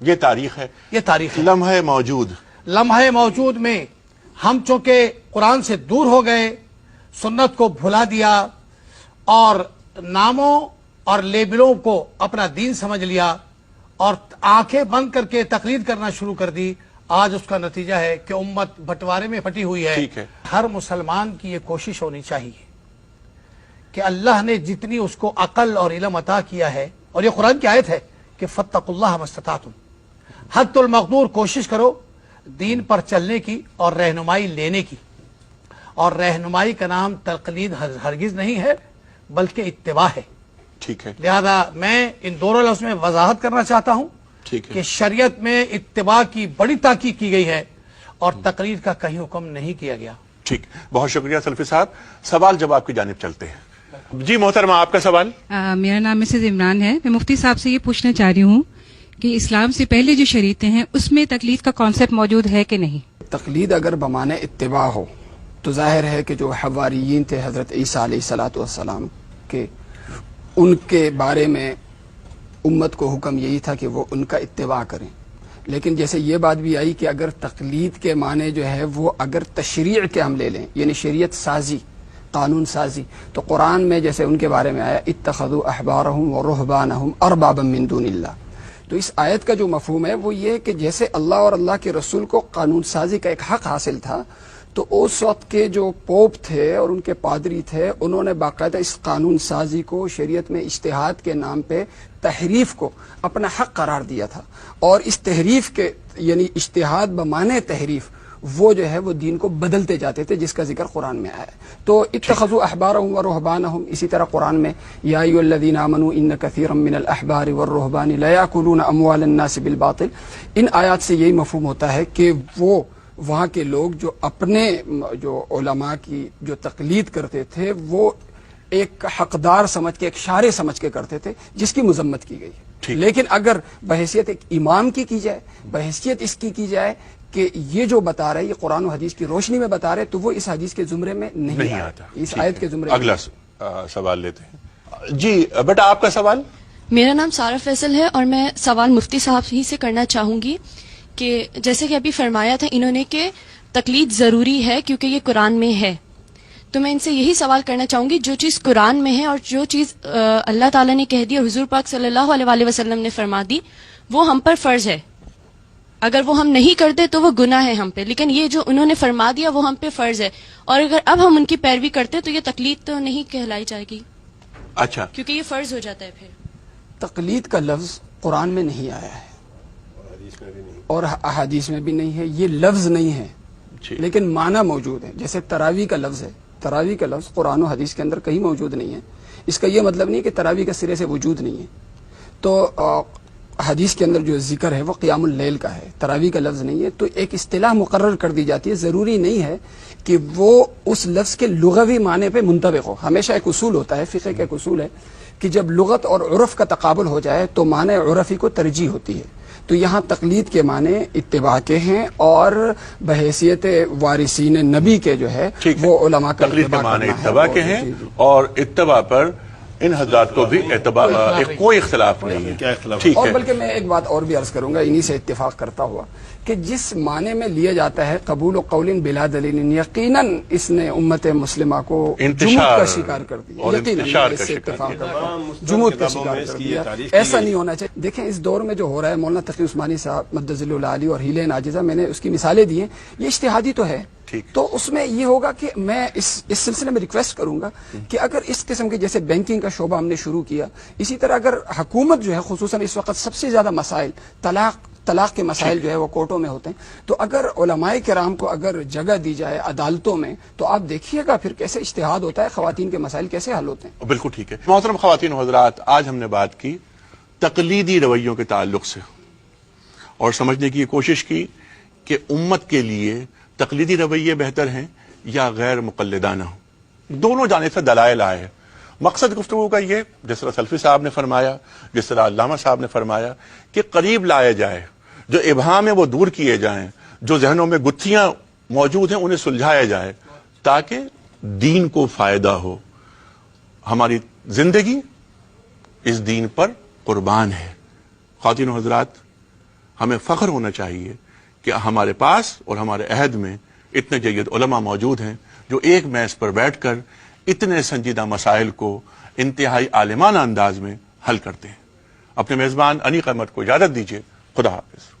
یہ تاریخ ہے، یہ تاریخ ہے. لمحہ موجود. لمحہ موجود میں ہم چونکہ قرآن سے دور ہو گئے، سنت کو بھلا دیا اور ناموں اور لیبلوں کو اپنا دین سمجھ لیا اور آنکھیں بند کر کے تقلید کرنا شروع کر دی، آج اس کا نتیجہ ہے کہ امت بٹوارے میں پھٹی ہوئی ہے. ٹھیک ہے. ہر ہر مسلمان کی یہ کوشش ہونی چاہیے کہ اللہ نے جتنی اس کو عقل اور علم عطا کیا ہے، اور یہ قرآن کی آیت ہے کہ فاتقوا اللہ ما استطعتم، حد المقدور کوشش کرو دین پر چلنے کی اور رہنمائی لینے کی. اور رہنمائی کا نام تقلید ہرگز نہیں ہے بلکہ اتباع ہے. ٹھیک ہے. لہذا میں ان دونوں لفظ میں وضاحت کرنا چاہتا ہوں ٹھیک ہے. کہ شریعت میں اتباع کی بڑی تاکید کی گئی ہے اور تقلید کا کہیں حکم نہیں کیا گیا. ٹھیک، بہت شکریہ سلفی صاحب. سوال جواب کی جانب چلتے ہیں. جی محترمہ، آپ کا سوال. میرا نام مسز عمران ہے. میں مفتی صاحب سے یہ پوچھنا چاہ رہی ہوں کہ اسلام سے پہلے جو شریعتیں ہیں اس میں تقلید کا کانسیپٹ موجود ہے کہ نہیں؟ تقلید اگر بمعنی اتباع ہو تو ظاہر ہے کہ جو حواریین تھے حضرت عیسیٰ علیہ الصلوۃ والسلام کے، ان کے بارے میں امت کو حکم یہی تھا کہ وہ ان کا اتباع کریں. لیکن جیسے یہ بات بھی آئی کہ اگر تقلید کے معنی جو ہے وہ اگر تشریع کے ہم لے لیں، یعنی شریعت سازی، قانون سازی، تو قرآن میں جیسے ان کے بارے میں آیا اتخذوا احبارهم ورهبانهم اربابا من دون اللہ. تو اس آیت کا جو مفہوم ہے وہ یہ کہ جیسے اللہ اور اللہ کے رسول کو قانون سازی کا ایک حق حاصل تھا، تو اس وقت کے جو پوپ تھے اور ان کے پادری تھے، انہوں نے باقاعدہ اس قانون سازی کو شریعت میں اجتہاد کے نام پہ تحریف کو اپنا حق قرار دیا تھا. اور اس تحریف کے یعنی اجتہاد بمعنی تحریف، وہ جو ہے وہ دین کو بدلتے جاتے تھے، جس کا ذکر قرآن میں آیا ہے. تو اتخذوا احبارهم ورهبانهم، اسی طرح قرآن میں یا ایھا الذین آمنوا ان کثیرا من الاحبار والرهبان لا یاکلون اموال الناس بالباطل. ان آیات سے یہی مفہوم ہوتا ہے کہ وہ وہاں کے لوگ جو اپنے جو علماء کی جو تقلید کرتے تھے وہ ایک حقدار سمجھ کے، ایک شارع سمجھ کے کرتے تھے، جس کی مذمت کی گئی ہے. لیکن اگر بحیثیت ایک امام کی جائے، بحیثیت اس کی جائے کہ یہ جو بتا رہے یہ قرآن و حدیث کی روشنی میں بتا رہے، تو وہ اس حدیث کے زمرے میں نہیں آتا، اس آیت کے زمرے میں. اگلا سوال لیتے ہیں. جی بیٹا، آپ کا سوال. میرا نام سارا فیصل ہے اور میں سوال مفتی صاحب ہی سے کرنا چاہوں گی کہ جیسے کہ ابھی فرمایا تھا انہوں نے کہ تقلید ضروری ہے کیونکہ یہ قرآن میں ہے، تو میں ان سے یہی سوال کرنا چاہوں گی جو چیز قرآن میں ہے اور جو چیز اللہ تعالیٰ نے کہہ دی اور حضور پاک صلی اللہ علیہ وآلہ وسلم نے فرما دی، وہ ہم پر فرض ہے. اگر وہ ہم نہیں کرتے تو وہ گناہ ہے ہم پہ، لیکن یہ جو انہوں نے فرما دیا وہ ہم پہ فرض ہے، اور اگر اب ہم ان کی پیروی کرتے تو یہ تقلید تو نہیں کہلائی جائے گی. اچھا، کیونکہ یہ فرض ہو جاتا ہے. پھر تقلید کا لفظ قرآن میں نہیں آیا ہے اور احادیث میں بھی نہیں ہے. یہ لفظ نہیں ہے لیکن معنی موجود ہے. جیسے تراویح کا لفظ ہے، تراویح کا لفظ قرآن و حدیث کے اندر کہیں موجود نہیں ہے. اس کا یہ مطلب نہیں کہ تراویح کا سرے سے وجود نہیں ہے. تو حدیث کے اندر جو ذکر ہے وہ قیام اللیل کا ہے، تراویح کا لفظ نہیں ہے. تو ایک اصطلاح مقرر کر دی جاتی ہے، ضروری نہیں ہے کہ وہ اس لفظ کے لغوی معنی پہ منطبق ہو. ہمیشہ ایک اصول ہوتا ہے، فقہ کا ایک اصول ہے کہ جب لغت اور عرف کا تقابل ہو جائے تو معنی عرفی کو ترجیح ہوتی ہے. تو یہاں تقلید کے معنی اتباع کے ہیں اور بحیثیت وارثین نبی کے جو ہے وہ علماء کا تقلید کے معنی اتباع کے ہیں اور اتباع پر ان حضرات کو بھی اتباع کوئی اختلاف نہیں ہے. ٹھیک اور ہے. بلکہ میں ایک بات اور بھی عرض کروں گا انہی سے اتفاق کرتا ہوا کہ جس معنی میں لیا جاتا ہے قبول و قول بلا دلیل، یقیناً اس نے امت مسلمہ کو جمود کا شکار کر دیا. یقیناً اس سے اتفاق کرتا ہوں، جمود کا شکار کر دیا. ایسا نہیں ہونا چاہیے. دیکھیں اس دور میں جو ہو رہا ہے، مولانا تقی عثمانی صاحب مدظ اللہ علی اور ہیلے ناجزہ، میں نے اس کی مثالیں دی ہیں، یہ اجتہادی تو ہے. تو اس میں یہ ہوگا کہ میں اس سلسلے میں ریکویسٹ کروں گا کہ اگر اس قسم کے جیسے بینکنگ کا شعبہ ہم نے شروع کیا، اسی طرح اگر حکومت جو ہے خصوصاً اس وقت سب سے زیادہ مسائل طلاق کے مسائل جو ہے وہ کورٹوں میں ہوتے ہیں، تو اگر علماء کرام کو اگر جگہ دی جائے عدالتوں میں تو آپ دیکھیے گا پھر کیسے اجتہاد ہوتا ہے، خواتین کے مسائل کیسے حل ہوتے ہیں. بالکل ٹھیک ہے. محترم خواتین و حضرات، آج ہم نے بات کی تقلیدی رویوں کے تعلق سے اور سمجھنے کی کوشش کی کہ امت کے لیے تقلیدی رویے بہتر ہیں یا غیر مقلدانہ. دونوں جانب سے دلائل آئے ہیں. مقصد گفتگو کا یہ، جس طرح سلفی صاحب نے فرمایا، جس طرح علامہ صاحب نے فرمایا، کہ قریب لائے جائے، جو ابہام ہے وہ دور کیے جائیں، جو ذہنوں میں گتھیاں موجود ہیں انہیں سلجھایا جائے تاکہ دین کو فائدہ ہو. ہماری زندگی اس دین پر قربان ہے. خواتین و حضرات، ہمیں فخر ہونا چاہیے کہ ہمارے پاس اور ہمارے عہد میں اتنے جید علماء موجود ہیں جو ایک میز پر بیٹھ کر اتنے سنجیدہ مسائل کو انتہائی عالمانہ انداز میں حل کرتے ہیں. اپنے میزبان انیق احمد کو اجازت دیجیے. خدا حافظ.